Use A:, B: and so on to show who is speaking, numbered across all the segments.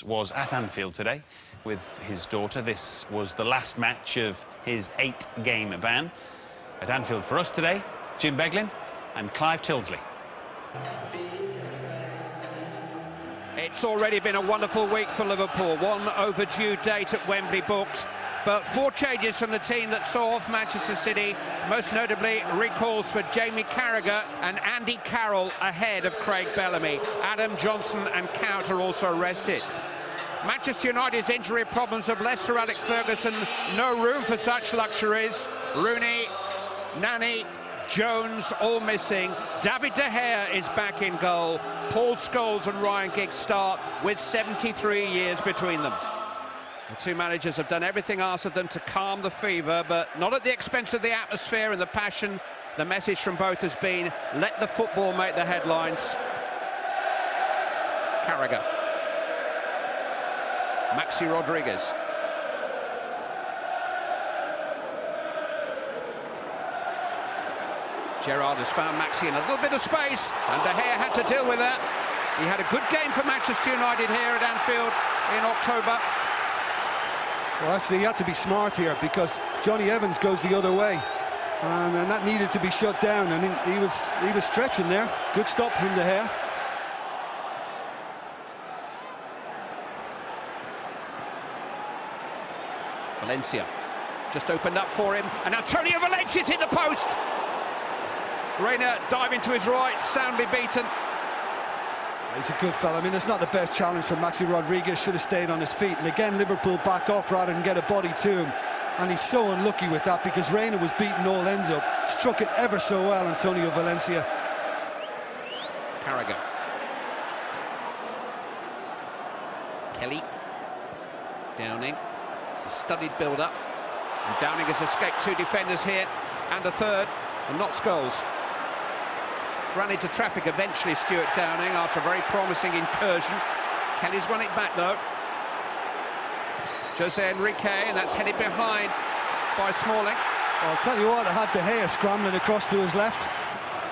A: was at Anfield today with his daughter. This was the last match of his 8-game ban. At Anfield for us today, Jim Beglin and Clive Tilsley.
B: It's already been a wonderful week for Liverpool. One overdue date at Wembley booked, but 4 changes from the team that saw off Manchester City, most notably recalls for Jamie Carragher and Andy Carroll ahead of Craig Bellamy. Adam Johnson and Cowt are also rested. Manchester United's injury problems have left Sir Alex Ferguson no room for such luxuries. Rooney, Nani, Jones all missing. David De Gea is back in goal. Paul Scholes and Ryan Giggs start with 73 years between them. The two managers have done everything asked of them to calm the fever, but not at the expense of the atmosphere and the passion. The message from both has been, let the football make the headlines. Carragher. Maxi Rodriguez. Gerrard has found Maxi in a little bit of space, and De Gea had to deal with that. He had a good game for Manchester United here at Anfield in October.
C: Well, actually, he had to be smart here because Johnny Evans goes the other way, and that needed to be shut down. And he was stretching there. Good stop from De Gea.
B: Valencia just opened up for him, and Antonio Valencia's hit the post. Reina diving to his right, soundly beaten.
C: He's a good fella. I mean, it's not the best challenge for Maxi Rodriguez. Should have stayed on his feet. And again, Liverpool back off rather than get a body to him. And he's so unlucky with that because Reina was beating all ends up. Struck it ever so well, Antonio Valencia.
B: Carragher. Kelly. Downing. It's a studied build-up. And Downing has escaped 2 defenders here and a third, and not Scholes. Ran into traffic eventually, Stuart Downing, after a very promising incursion. Kelly's won it back though. Jose Enrique, and that's headed behind by Smalling.
C: Well, I'll tell you what, I had De Gea scrambling across to his left.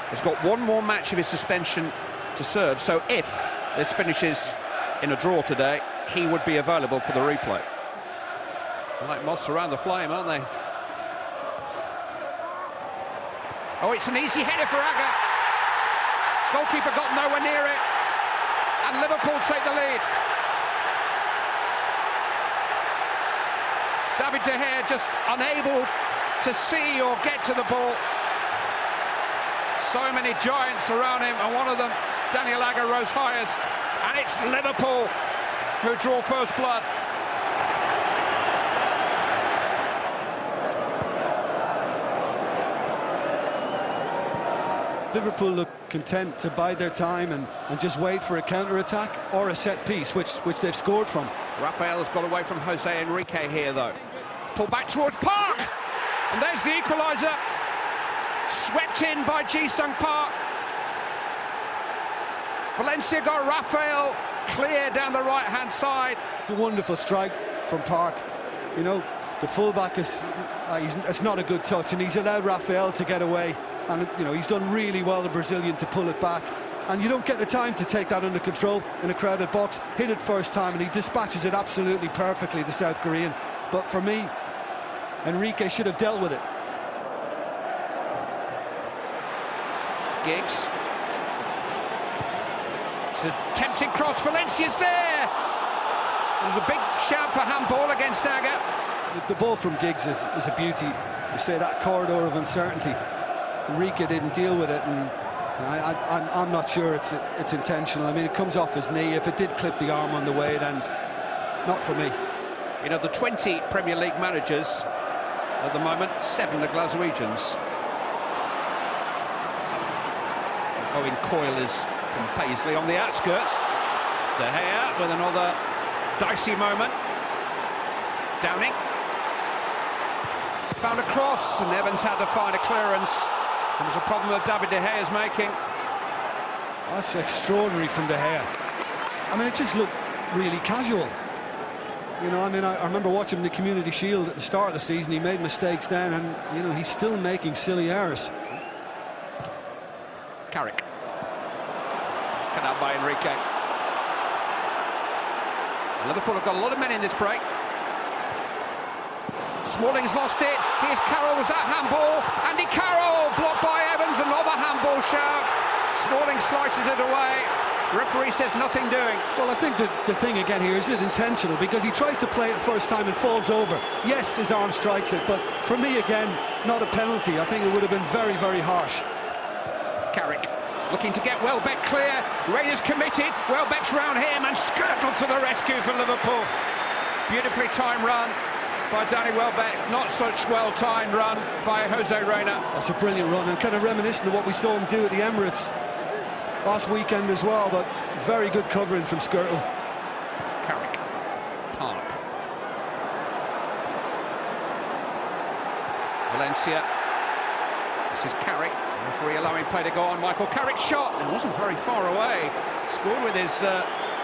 B: He's got one more match of his suspension to serve, so if this finishes in a draw today, he would be available for the replay. They're like moths around the flame, aren't they? Oh, it's an easy header for Agger. Goalkeeper got nowhere near it, and Liverpool take the lead. David De Gea just unable to see or get to the ball. So many giants around him, and one of them, Daniel Agger, rose highest, and it's Liverpool who draw first blood.
C: Liverpool look content to bide their time and just wait for a counter-attack or a set-piece, which they've scored from.
B: Rafael has got away from Jose Enrique here, though. Pulled back towards Park, and there's the equaliser. Swept in by Ji-sung Park. Valencia got Rafael clear down the right-hand side.
C: It's a wonderful strike from Park. You know, the fullback it's not a good touch, and he's allowed Rafael to get away. And, you know, he's done really well, the Brazilian, to pull it back. And you don't get the time to take that under control in a crowded box. Hit it first time, and he dispatches it absolutely perfectly, the South Korean. But for me, Enrique should have dealt with it.
B: Giggs. It's a tempting cross. Valencia's there. There's a big shout for handball against Agger.
C: The ball from Giggs is a beauty. You say that corridor of uncertainty. Enrique didn't deal with it, and I'm not sure it's intentional. I mean, it comes off his knee. If it did clip the arm on the way, then not for me.
B: You know, the 20 Premier League managers at the moment, 7 are Glaswegians. Owen Coyle is from Paisley on the outskirts. De Gea with another dicey moment. Downing. Found a cross, and Evans had to find a clearance. It was a problem that David De Gea is making.
C: That's extraordinary from De Gea. I mean, it just looked really casual. You know, I mean, I remember watching the Community Shield at the start of the season. He made mistakes then, and, you know, he's still making silly errors.
B: Carrick. Cut out by Enrique. Liverpool have got a lot of men in this break. Smalling's lost it. Here's Carroll with that handball. Andy Carroll blocked by Evans. Another handball shout. Smalling slices it away. Referee says nothing doing.
C: Well, I think the thing again here is it intentional, because he tries to play it first time and falls over. Yes, his arm strikes it, but for me again, not a penalty. I think it would have been very, very harsh.
B: Carrick looking to get Welbeck clear. Rangers committed. Welbeck's round him and Skirtle to the rescue for Liverpool. Beautifully timed run by Danny Welbeck. Not such well-timed run by Jose Reina.
C: That's a brilliant run, and kind of reminiscent of what we saw him do at the Emirates last weekend as well, but very good covering from Skirtle.
B: Carrick. Park. Valencia. This is Carrick. Referee allowing play to go on. Michael Carrick's shot. It wasn't very far away. Scored with his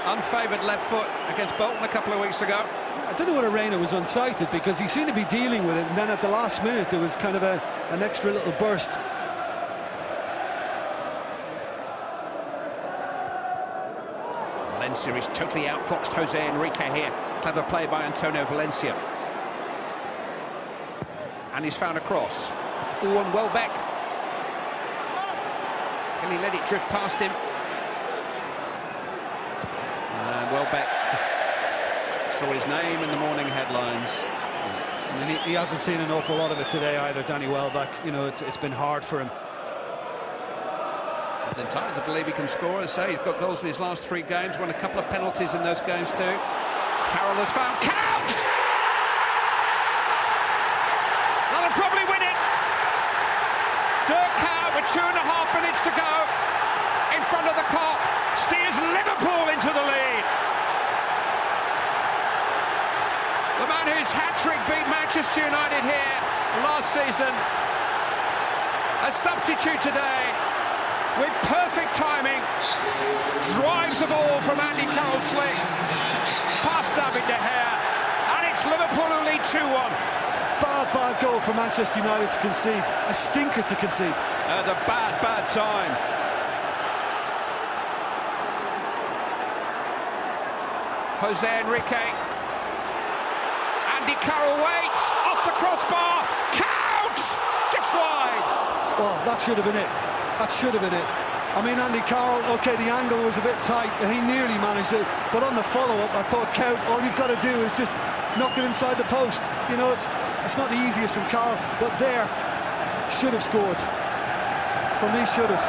B: unfavoured left foot against Bolton a couple of weeks ago.
C: I don't know whether Reina was unsighted, because he seemed to be dealing with it, and then at the last minute there was kind of an extra little burst.
B: Valencia is totally outfoxed Jose Enrique here. Clever play by Antonio Valencia. And he's found a cross. Owen Welbeck. Kelly let it drift past him. And Welbeck saw his name in the morning headlines.
C: And he hasn't seen an awful lot of it today either, Danny Welbeck. You know, it's been hard for him.
B: He's entitled to believe he can score. As I say, he's got goals in his last 3 games, won a couple of penalties in those games too. Carroll has found Count! That'll probably win it. Dirk Kuyt with 2.5 minutes to go in front of the Kop steers Liverpool into the lead. The man whose hat-trick beat Manchester United here last season, a substitute today with perfect timing, drives the ball from Andy Carroll's slick past David De Gea, and it's Liverpool who lead 2-1.
C: Bad goal for Manchester United to concede. A stinker to concede.
B: At a bad time. Jose Enrique. Andy Carroll waits. Off the crossbar. Count! Just wide.
C: Well, that should have been it. That should have been it. I mean, Andy Carroll, OK, the angle was a bit tight, and he nearly managed it. But on the follow-up, I thought, Count, all you've got to do is just knock it inside the post. You know, it's not the easiest from Carroll, but there, should have scored. For me, should have.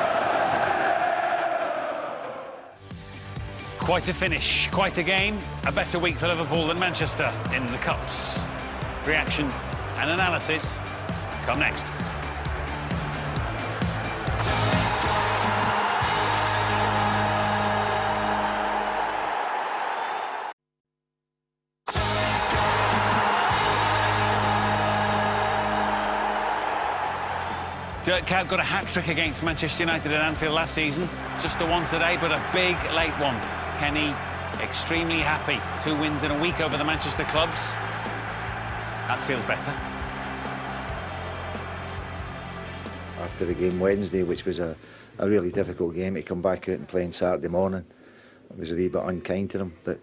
A: Quite a finish, quite a game. A better week for Liverpool than Manchester in the Cups. Reaction and analysis come next. Dirk Kuyt got a hat-trick against Manchester United at Anfield last season. Just the one today, but a big late one. Kenny extremely happy. 2 wins in a week over the Manchester clubs. That feels better.
D: After the game Wednesday, which was a really difficult game, to come back out and play on Saturday morning, it was a wee bit unkind to them. But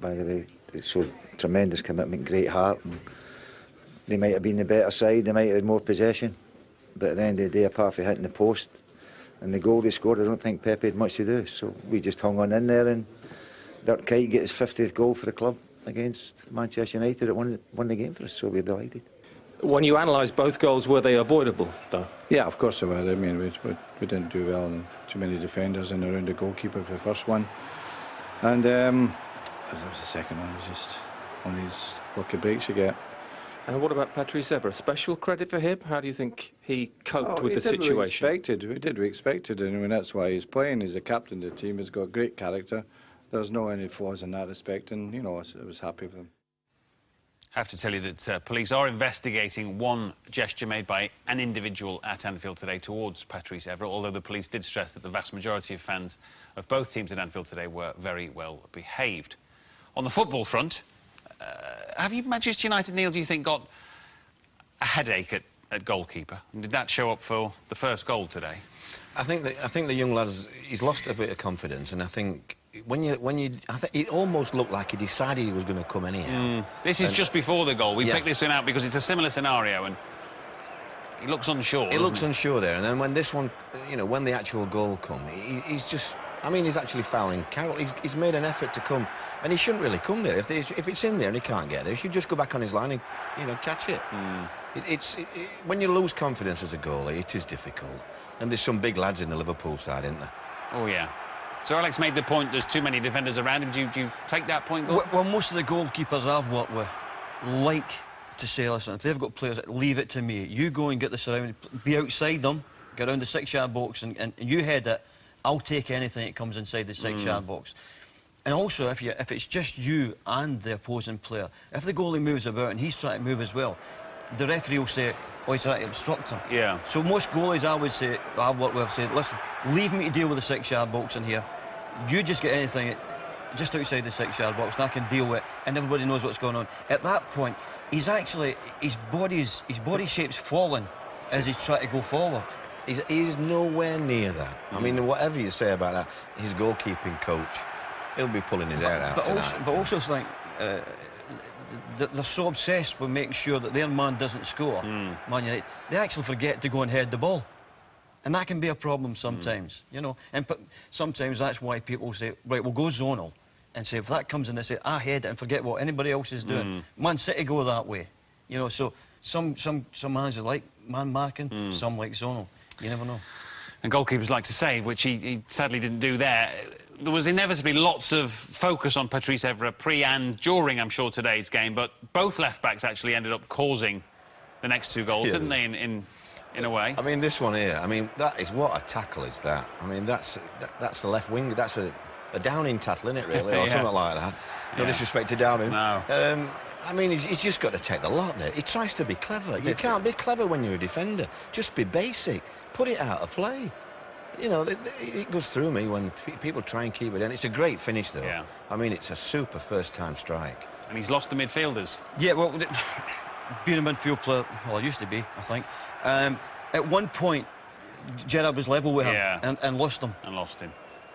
D: by the way, they showed tremendous commitment, great heart, and they might have been the better side, they might have had more possession. But at the end of the day, apart from hitting the post and the goal they scored, I don't think Pepe had much to do. So we just hung on in there, and Dirk Kuyt get his 50th goal for the club against Manchester United. It won the game for us, so we're delighted.
E: When you analyse both goals, were they avoidable, though?
F: Yeah, of course they were. I mean, we didn't do well, and too many defenders and around the goalkeeper for the first one. And that was the second one. It was just one of these lucky breaks you get.
E: And what about Patrice Evra? Special credit for him? How do you think he coped with the situation?
F: We expected, and I mean, that's why he's playing. He's the captain of the team. He's got great character. There's no any flaws in that respect, and you know, I was happy with him.
A: I have to tell you that police are investigating one gesture made by an individual at Anfield today towards Patrice Evra, although the police did stress that the vast majority of fans of both teams at Anfield today were very well behaved. On the football front, have you, Manchester United, Neil, do you think, got a headache at goalkeeper? And did that show up for the first goal today?
G: I think the young lad, he's lost a bit of confidence, and I think I think it almost looked like he decided he was going to come anyhow.
A: This is just before the goal. We
G: Yeah.
A: picked this one out because it's a similar scenario, and he looks unsure.
G: He looks
A: doesn't
G: unsure there, and then when this one, you know, when the actual goal come, he's just. I mean, he's actually fouling Carroll. He's made an effort to come, and he shouldn't really come there. If it's in there and he can't get there, he should just go back on his line and, you know, catch it. When you lose confidence as a goalie, it is difficult. And there's some big lads in the Liverpool side, isn't there?
A: Oh, yeah. So Alex made the point there's too many defenders around him. Do you take that point, Gordon?
H: Well, most of the goalkeepers I've worked with like to say, listen, if they've got players, leave it to me. You go and get the surrounding, be outside them, get around the 6-yard box and you head it. I'll take anything that comes inside the 6-yard box. And also, if it's just you and the opposing player, if the goalie moves about and he's trying to move as well, the referee will say, oh, he's trying to obstruct him.
A: Yeah.
H: So most goalies, I would say, I've worked with, have said, listen, leave me to deal with the 6-yard box in here. You just get anything just outside the 6-yard box and I can deal with it, and everybody knows what's going on. At that point, he's actually, his body shape's falling as he's trying to go forward.
G: He's nowhere near that. I mean, whatever you say about that, his goalkeeping coach, he'll be pulling his hair out tonight.
H: But also think they're so obsessed with making sure that their man doesn't score, Man United, they actually forget to go and head the ball. And that can be a problem sometimes, you know. And sometimes that's why people say, right, we'll go zonal. And say, if that comes in, they say, I head it and forget what anybody else is doing. Man City go that way. You know, so some managers like man marking, some like zonal. You never know.
A: And goalkeepers like to save, which he sadly didn't do there. There was inevitably lots of focus on Patrice Evra pre and during, I'm sure, today's game, but both left-backs actually ended up causing the next two goals, didn't they, in a way?
G: I mean, this one here, I mean, that is, what a tackle is that? I mean, that's the left wing, that's a Downing tackle, isn't it, really, or something like that. No disrespect to Downing.
A: No.
G: I mean, he's just got to take the lot there. He tries to be clever. You can't be clever when you're a defender. Just be basic. Put it out of play. You know, it goes through me when people try and keep it in. It's a great finish, though.
A: Yeah.
G: I mean, it's a super first-time strike.
A: And he's lost the midfielders.
H: Yeah, well, being a midfield player, well, I used to be, I think. At one point, Gerrard was level with him and lost him.
A: And lost him.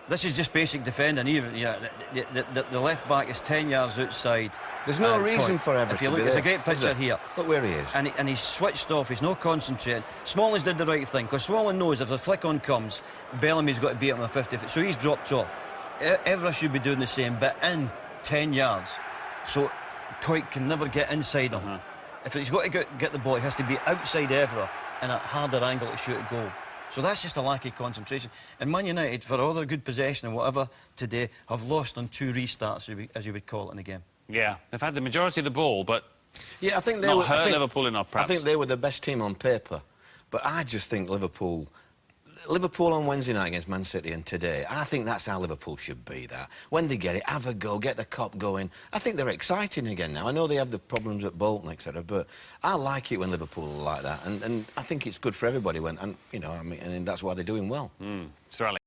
H: This is just basic defending. Even the left back is 10 yards outside.
G: There's no reason for Evra
H: If you
G: to
H: look,
G: be
H: there's a
G: there,
H: great picture here.
G: Look where he is.
H: And he's switched off. He's not concentrating. Smallings did the right thing because Smallings knows if the flick on comes, Bellamy's got to beat him on 50. So he's dropped off. Evra should be doing the same, but in 10 yards. So Coit can never get inside him. If he's got to get the ball, he has to be outside Evra and at a harder angle to shoot a goal. So that's just a lack of concentration. And Man United, for all their good possession and whatever today, have lost on 2 restarts, as you would call it, in the game. Yeah,
A: they've had the majority of the ball, but
G: yeah, I think they
A: not hurt Liverpool enough, perhaps.
G: I think they were the best team on paper, but I just think Liverpool on Wednesday night against Man City and today, I think that's how Liverpool should be. That when they get it, have a go, get the cop going. I think they're exciting again now. I know they have the problems at Bolton, etc., but I like it when Liverpool are like that, and I think it's good for everybody when, and you know, I mean, and that's why they're doing well.
A: Sir Alex.